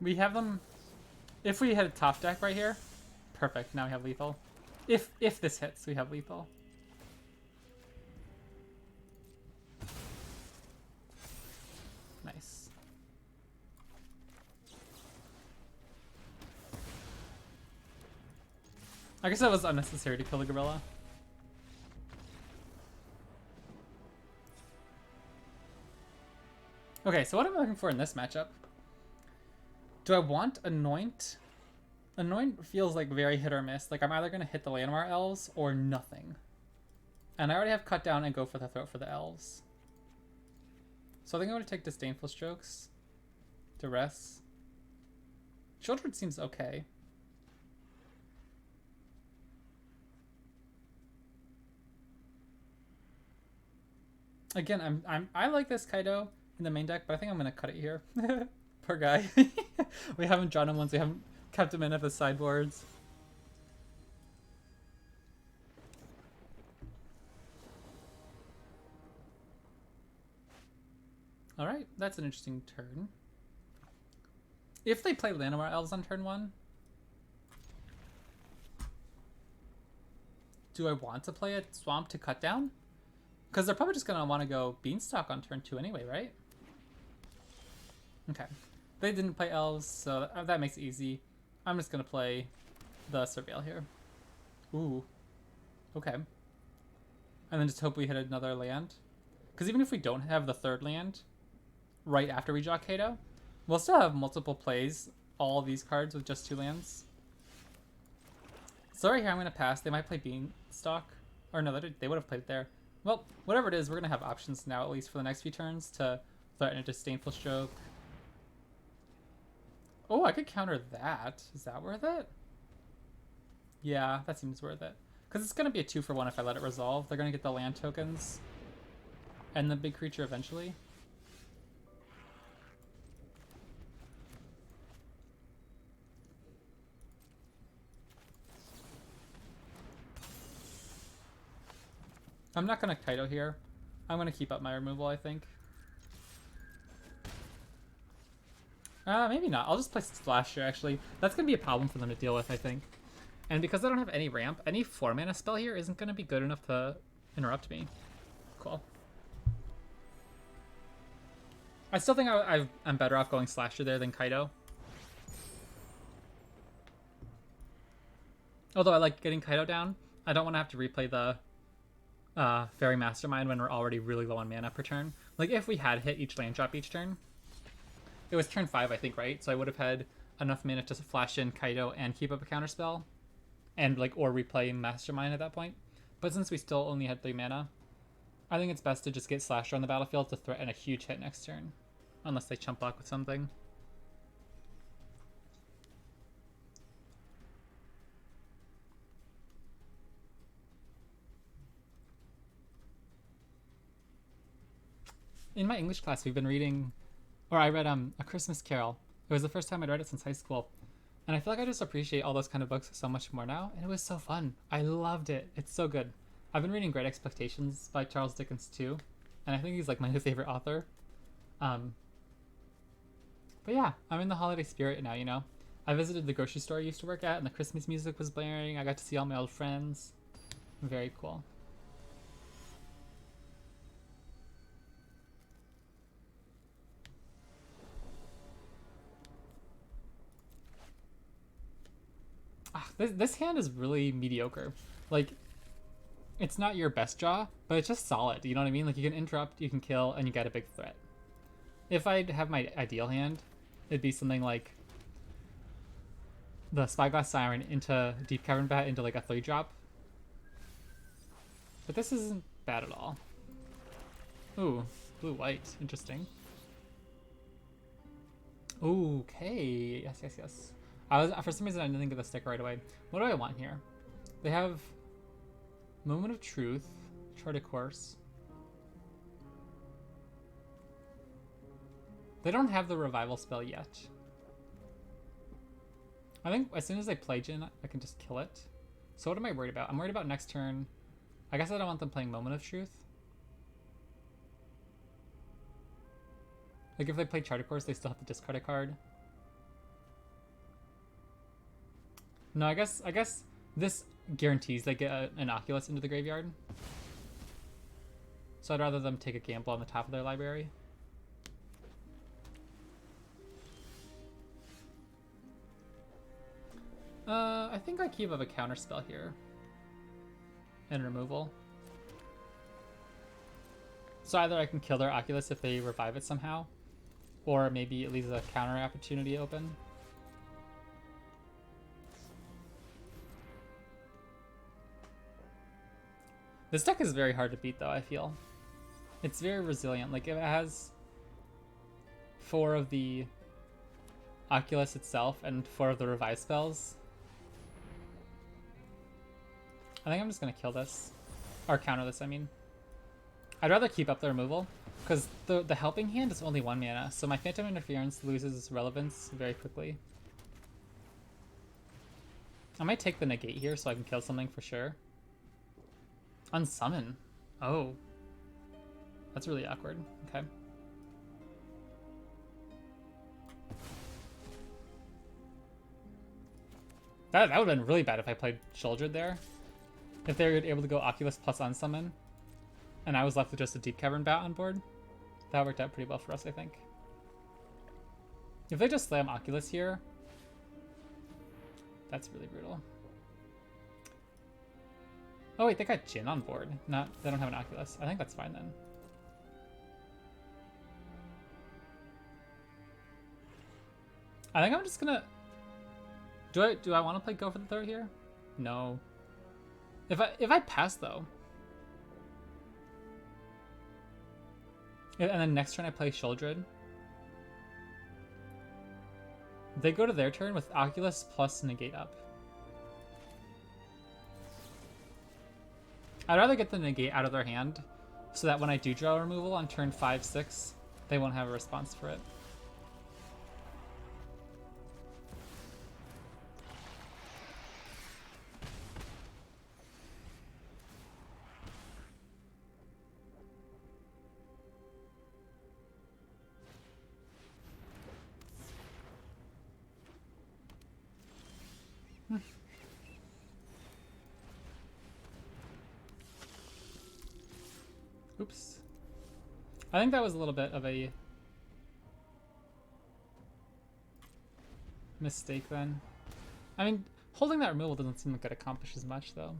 We have them. If we had a top deck right here, perfect. Now we have lethal. If this hits, we have lethal. Nice. I guess that was unnecessary to kill the gorilla. Okay, so what am I looking for in this matchup? Do I want Anoint? Anoint feels like very hit or miss. Like, I'm either going to hit the Llanowar Elves or nothing. And I already have Cut Down and go for the throat for the Elves. So I think I'm going to take Disdainful Strokes. Duress. Children seems okay. Again, I like this Kaido in the main deck, but I think I'm going to cut it here. Poor guy. We haven't drawn him once. We haven't kept him in at the sideboards. Alright, that's an interesting turn. If they play Llanowar Elves on turn 1, do I want to play a Swamp to cut down? Because they're probably just going to want to go Beanstalk on turn 2 anyway, right? Okay. They didn't play Elves, so that makes it easy. I'm just going to play the Surveil here. Ooh. Okay. And then just hope we hit another land. Because even if we don't have the third land right after we draw Kato, we'll still have multiple plays, all of these cards with just 2 lands. So right here I'm going to pass. They might play Beanstalk. Or no, they would have played it there. Well, whatever it is, we're going to have options now, at least for the next few turns, to threaten a Disdainful Stroke. Oh, I could counter that. Is that worth it? Yeah, that seems worth it. Because it's going to be a 2-for-1 if I let it resolve. They're going to get the land tokens and the big creature eventually. I'm not gonna Kaido here. I'm gonna keep up my removal, I think. Maybe not. I'll just play Splash here, actually. That's gonna be a problem for them to deal with, I think. And because I don't have any ramp, any 4-mana spell here isn't gonna be good enough to interrupt me. Cool. I still think I'm better off going Slasher there than Kaido. Although I like getting Kaido down, I don't want to have to replay the Fairy Mastermind when we're already really low on mana per turn. Like, if we had hit each land drop each turn, it was turn 5, I think, right? So I would have had enough mana to flash in Kaido and keep up a counterspell, and like, or replay Mastermind at that point. But since we still only had 3 mana, I think it's best to just get Slasher on the battlefield to threaten a huge hit next turn, unless they chump block with something. In my English class, we've been reading, or I read A Christmas Carol. It was the first time I'd read it since high school. And I feel like I just appreciate all those kind of books so much more now. And it was so fun. I loved it. It's so good. I've been reading Great Expectations by Charles Dickens too. And I think he's like my favorite author. But yeah, I'm in the holiday spirit now, you know. I visited the grocery store I used to work at and the Christmas music was blaring. I got to see all my old friends. Very cool. This hand is really mediocre. Like, it's not your best draw, but it's just solid. You know what I mean? Like, you can interrupt, you can kill, and you get a big threat. If I'd have my ideal hand, it'd be something like the Spyglass Siren into Deep Cavern Bat into like a 3-drop. But this isn't bad at all. Ooh, blue-white. Interesting. Okay. Yes, yes, yes. For some reason I didn't think of the stick right away. What do I want here? They have Moment of Truth, Chart a Course. They don't have the revival spell yet. I think as soon as they play Jin, I can just kill it. So what am I worried about? I'm worried about next turn. I guess I don't want them playing Moment of Truth. Like if they play Chart a Course, they still have to discard a card. No, I guess this guarantees they get an Oculus into the graveyard. So I'd rather them take a gamble on the top of their library. I think I keep up a counter spell here. And removal. So either I can kill their Oculus if they revive it somehow, or maybe it leaves a counter opportunity open. This deck is very hard to beat though, I feel. It's very resilient. Like if it has 4 of the Oculus itself and 4 of the revive spells, I think I'm just gonna kill this. Or counter this, I mean. I'd rather keep up the removal, because the helping hand is only 1 mana, so my Phantom Interference loses relevance very quickly. I might take the negate here so I can kill something for sure. Unsummon. Oh. That's really awkward. Okay. That would have been really bad if I played Shouldred there. If they were able to go Oculus plus Unsummon, and I was left with just a Deep Cavern Bat on board, that worked out pretty well for us, I think. If they just slam Oculus here, that's really brutal. Oh wait, they got Jin on board. They don't have an Oculus. I think that's fine then. I think I'm just gonna. Do I want to play Go for the Throat here? No. If I pass though, and then next turn I play Shouldred, they go to their turn with Oculus plus negate up. I'd rather get the negate out of their hand so that when I do draw removal on turn 5, 6, they won't have a response for it. Oops. I think that was a little bit of a mistake then. I mean, holding that removal doesn't seem like it accomplishes much though.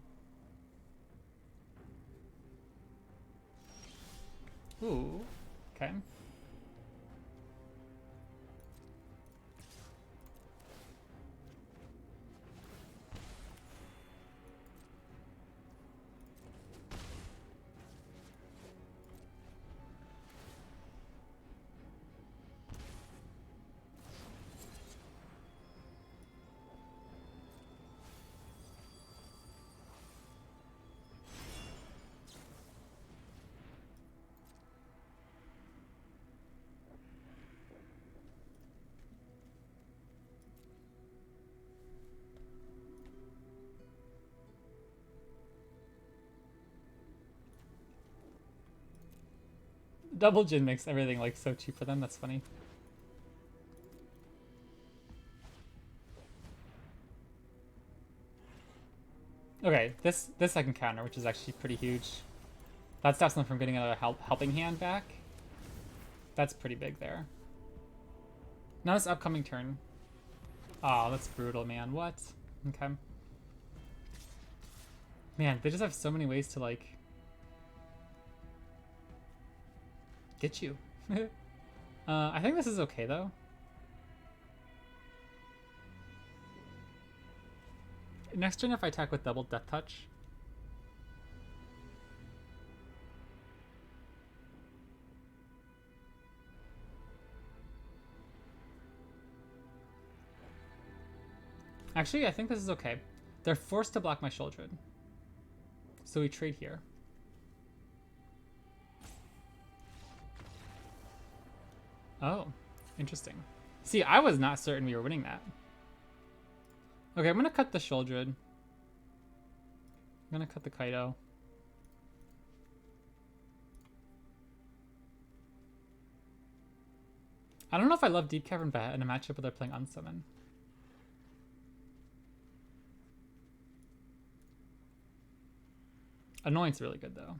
Ooh, okay. Double Jin makes everything like so cheap for them. That's funny. Okay, this I can counter, which is actually pretty huge. That stops them from getting another helping hand back. That's pretty big there. Now this upcoming turn. Oh, that's brutal, man. What? Okay. Man, they just have so many ways to like get you. I think this is okay though. Next turn, if I attack with double Death Touch. Actually, I think this is okay. They're forced to block my children. So we trade here. Oh, interesting. See, I was not certain we were winning that. Okay, I'm gonna cut the Shouldred. I'm gonna cut the Kaido. I don't know if I love Deep Cavern Bat in a matchup where they're playing Unsummon. Annoyance really good though.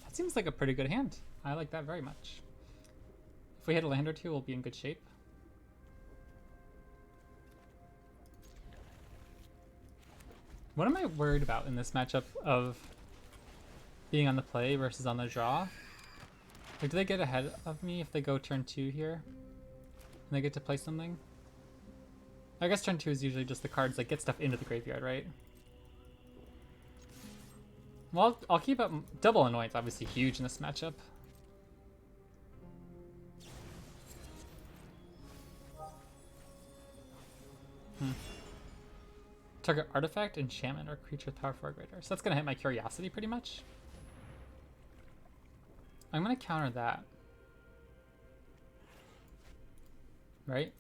That seems like a pretty good hand. I like that very much. If we hit a land or two, we'll be in good shape. What am I worried about in this matchup of being on the play versus on the draw? Like, do they get ahead of me if they go turn 2 here? And they get to play something? I guess turn 2 is usually just the cards that get stuff into the graveyard, right? Well, I'll keep up. Double Annoyance, obviously huge in this matchup. Target artifact, enchantment, or creature with power 4 or greater. So that's going to hit my Curiosity pretty much. I'm going to counter that. Right?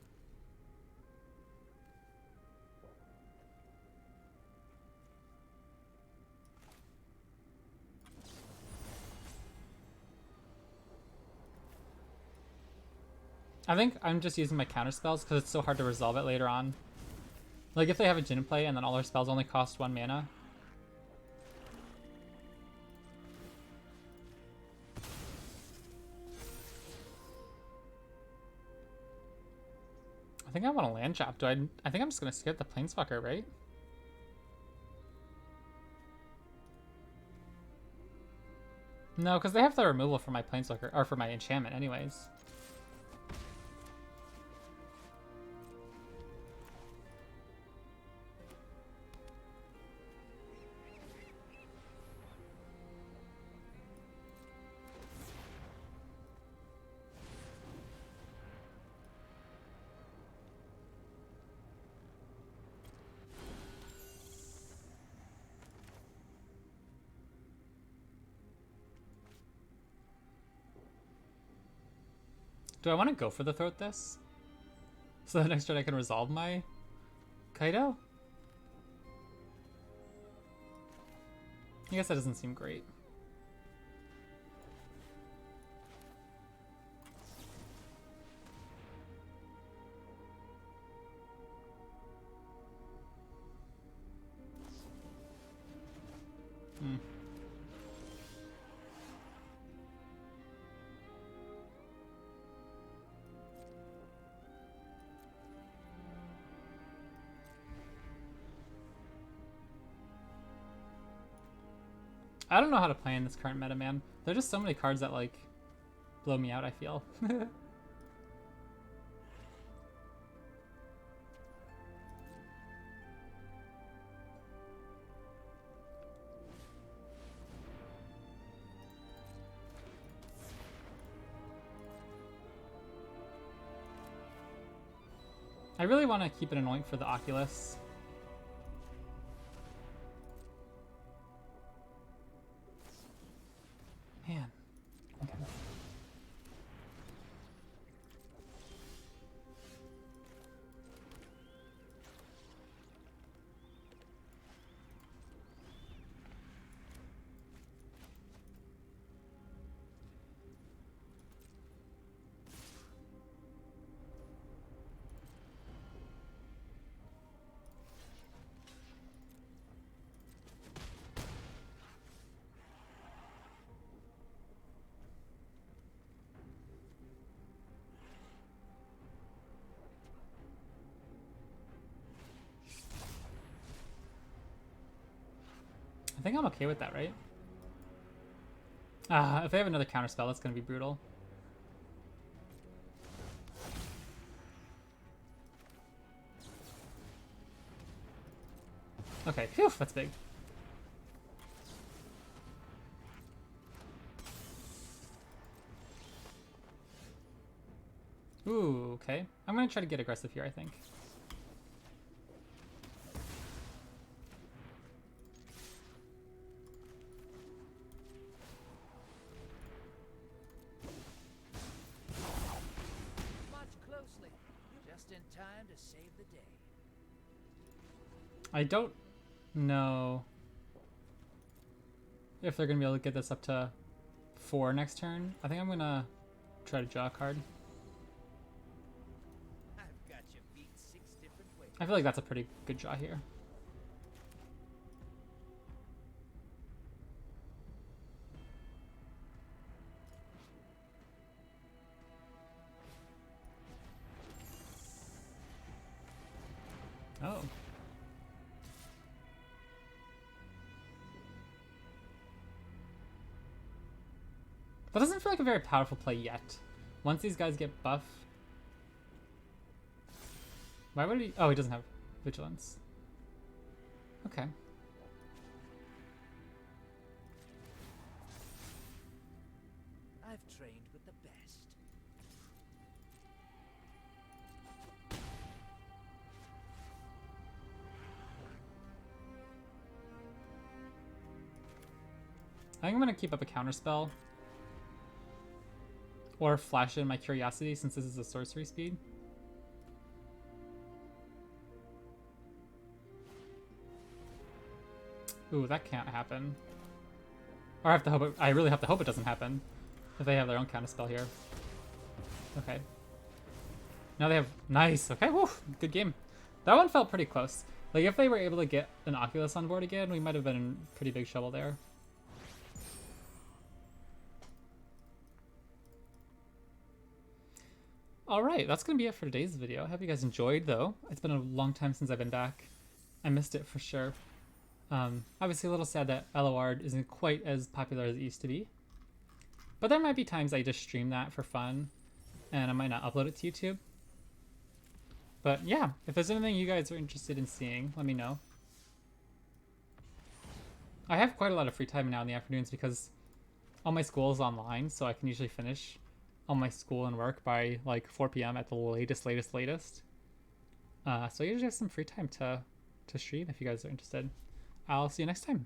I think I'm just using my counter spells because it's so hard to resolve it later on. Like if they have a Jin play and then all their spells only cost 1 mana. I think I want a land chop. I think I'm just gonna skip the Planeswalker, right? No, because they have the removal for my Planeswalker, or for my enchantment anyways. Do I want to go for the Throat this? So the next turn I can resolve my Kaido? I guess that doesn't seem great. Hmm. I don't know how to play in this current meta, man. There are just so many cards that, like, blow me out, I feel. I really want to keep it annoying for the Oculus. Man. Okay. I think I'm okay with that, right? If they have another counterspell, that's going to be brutal. Okay, phew, that's big. Ooh, okay. I'm going to try to get aggressive here, I think. Watch closely. Just in time to save the day. I don't know if they're going to be able to get this up to 4 next turn. I think I'm going to try to draw a card. I've got you beat 6 different ways. I feel like that's a pretty good draw here. Oh. That doesn't feel like a very powerful play yet. Once these guys get buff... Why would he... Oh, he doesn't have vigilance. Okay. I've trained with the best. I think I'm going to keep up a counterspell. Or flash in my curiosity since this is a sorcery speed. Ooh, that can't happen. Or I have to hope it, I really have to hope it doesn't happen. If they have their own counterspell here. Okay. Now they have... Nice. Okay, woo. Good game. That one felt pretty close. Like, if they were able to get an Oculus on board again, we might have been in pretty big trouble there. Alright, that's going to be it for today's video. I hope you guys enjoyed, though. It's been a long time since I've been back. I missed it for sure. Obviously a little sad that LOR isn't quite as popular as it used to be. But there might be times I just stream that for fun, and I might not upload it to YouTube. But yeah, if there's anything you guys are interested in seeing, let me know. I have quite a lot of free time now in the afternoons because all my school is online, so I can usually finish all my school and work by like 4 p.m. at the latest. So I usually have some free time to stream if you guys are interested. I'll see you next time.